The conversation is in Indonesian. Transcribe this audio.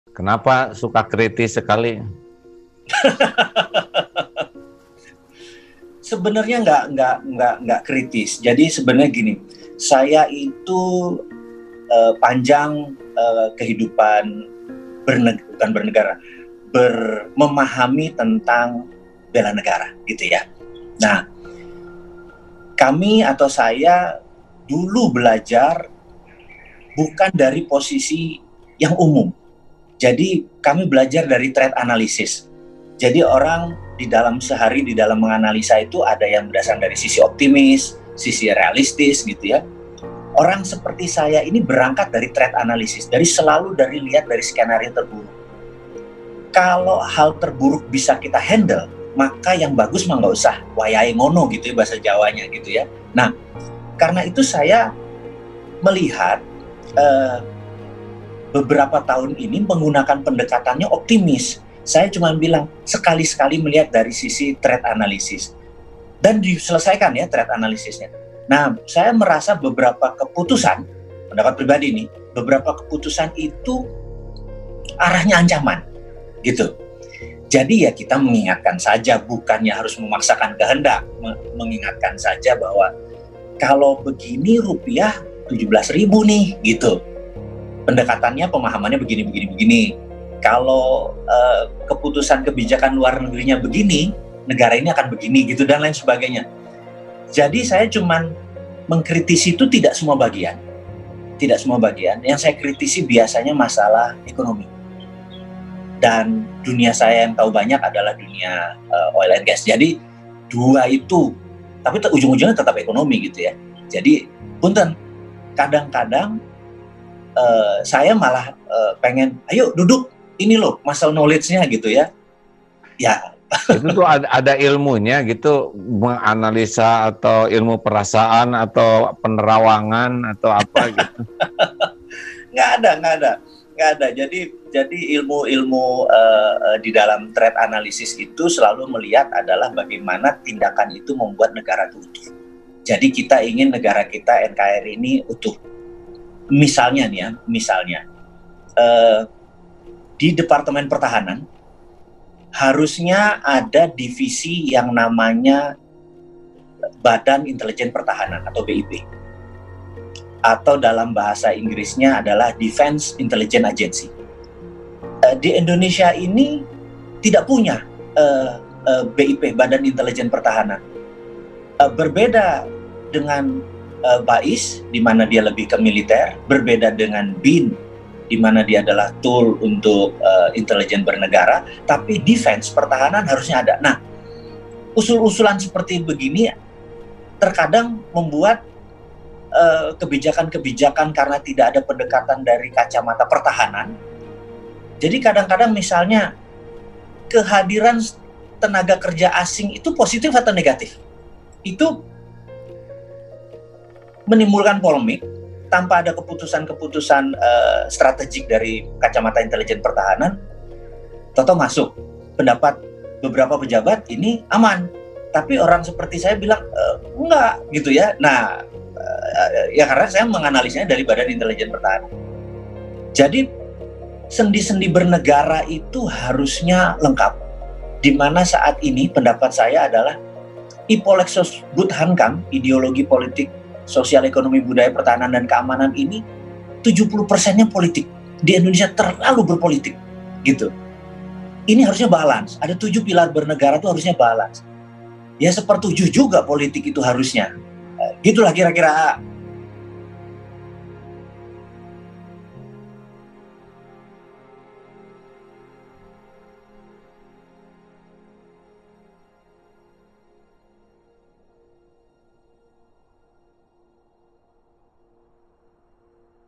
Kenapa suka kritis sekali? Sebenarnya nggak kritis. Jadi sebenarnya gini, saya itu panjang kehidupan bukan bernegara, memahami tentang bela negara, gitu ya. Nah, kami atau saya dulu belajar bukan dari posisi yang umum. Jadi kami belajar dari threat analysis. Jadi orang di dalam sehari di dalam menganalisa itu ada yang berdasarkan dari sisi optimis, sisi realistis gitu ya. Orang seperti saya ini berangkat dari threat analysis, selalu lihat dari skenario terburuk. Kalau hal terburuk bisa kita handle, maka yang bagus mah nggak usah wayahe ngono gitu ya bahasa Jawanya gitu ya. Nah, karena itu saya melihat beberapa tahun ini menggunakan pendekatannya optimis. Saya cuma bilang sekali-sekali melihat dari sisi threat analysis dan diselesaikan ya threat analisisnya. Nah, saya merasa beberapa keputusan, pendapat pribadi nih, beberapa keputusan itu arahnya ancaman, gitu. Jadi ya kita mengingatkan saja, bukannya harus memaksakan kehendak, mengingatkan saja bahwa kalau begini rupiah 17.000 nih, gitu. Pendekatannya, pemahamannya begini. Kalau keputusan kebijakan luar negerinya begini, negara ini akan begini gitu dan lain sebagainya. Jadi saya cuman mengkritisi itu tidak semua bagian. Yang saya kritisi biasanya masalah ekonomi. Dan dunia saya yang tahu banyak adalah dunia oil and gas. Jadi dua itu, tapi ujung-ujungnya tetap ekonomi gitu ya. Jadi punten, kadang-kadang saya malah pengen, ayo duduk, ini loh muscle knowledge-nya gitu ya. Ya. Itu tuh ada ilmunya gitu, menganalisa atau ilmu perasaan atau penerawangan atau apa gitu. Nggak ada. Jadi ilmu di dalam threat analysis itu selalu melihat adalah bagaimana tindakan itu membuat negara itu utuh. Jadi kita ingin negara kita NKRI ini utuh. Misalnya nih ya, di Departemen Pertahanan harusnya ada divisi yang namanya Badan Intelijen Pertahanan atau BIP, atau dalam bahasa Inggrisnya adalah Defense Intelligence Agency. Di Indonesia ini tidak punya BIP, Badan Intelijen Pertahanan. Berbeda dengan BAIS, di mana dia lebih ke militer, berbeda dengan BIN, di mana dia adalah tool untuk intelijen bernegara, tapi defense, pertahanan harusnya ada. Nah, usul-usulan seperti begini terkadang membuat kebijakan-kebijakan karena tidak ada pendekatan dari kacamata pertahanan. Jadi kadang-kadang misalnya kehadiran tenaga kerja asing itu positif atau negatif? Itu menimbulkan polemik tanpa ada keputusan-keputusan strategik dari kacamata intelijen pertahanan. Toto masuk, pendapat beberapa pejabat ini aman, tapi orang seperti saya bilang enggak gitu ya. Nah, ya karena saya menganalisnya dari Badan Intelijen Pertahanan. Jadi sendi-sendi bernegara itu harusnya lengkap. Di mana saat ini pendapat saya adalah Ipolexos Budhankam, ideologi politik sosial ekonomi budaya pertahanan dan keamanan ini 70%-nya politik. Di Indonesia terlalu berpolitik gitu. Ini harusnya balance. Ada 7 pilar bernegara itu harusnya balance. Ya 1/7 juga politik itu harusnya. Gitulah kira-kira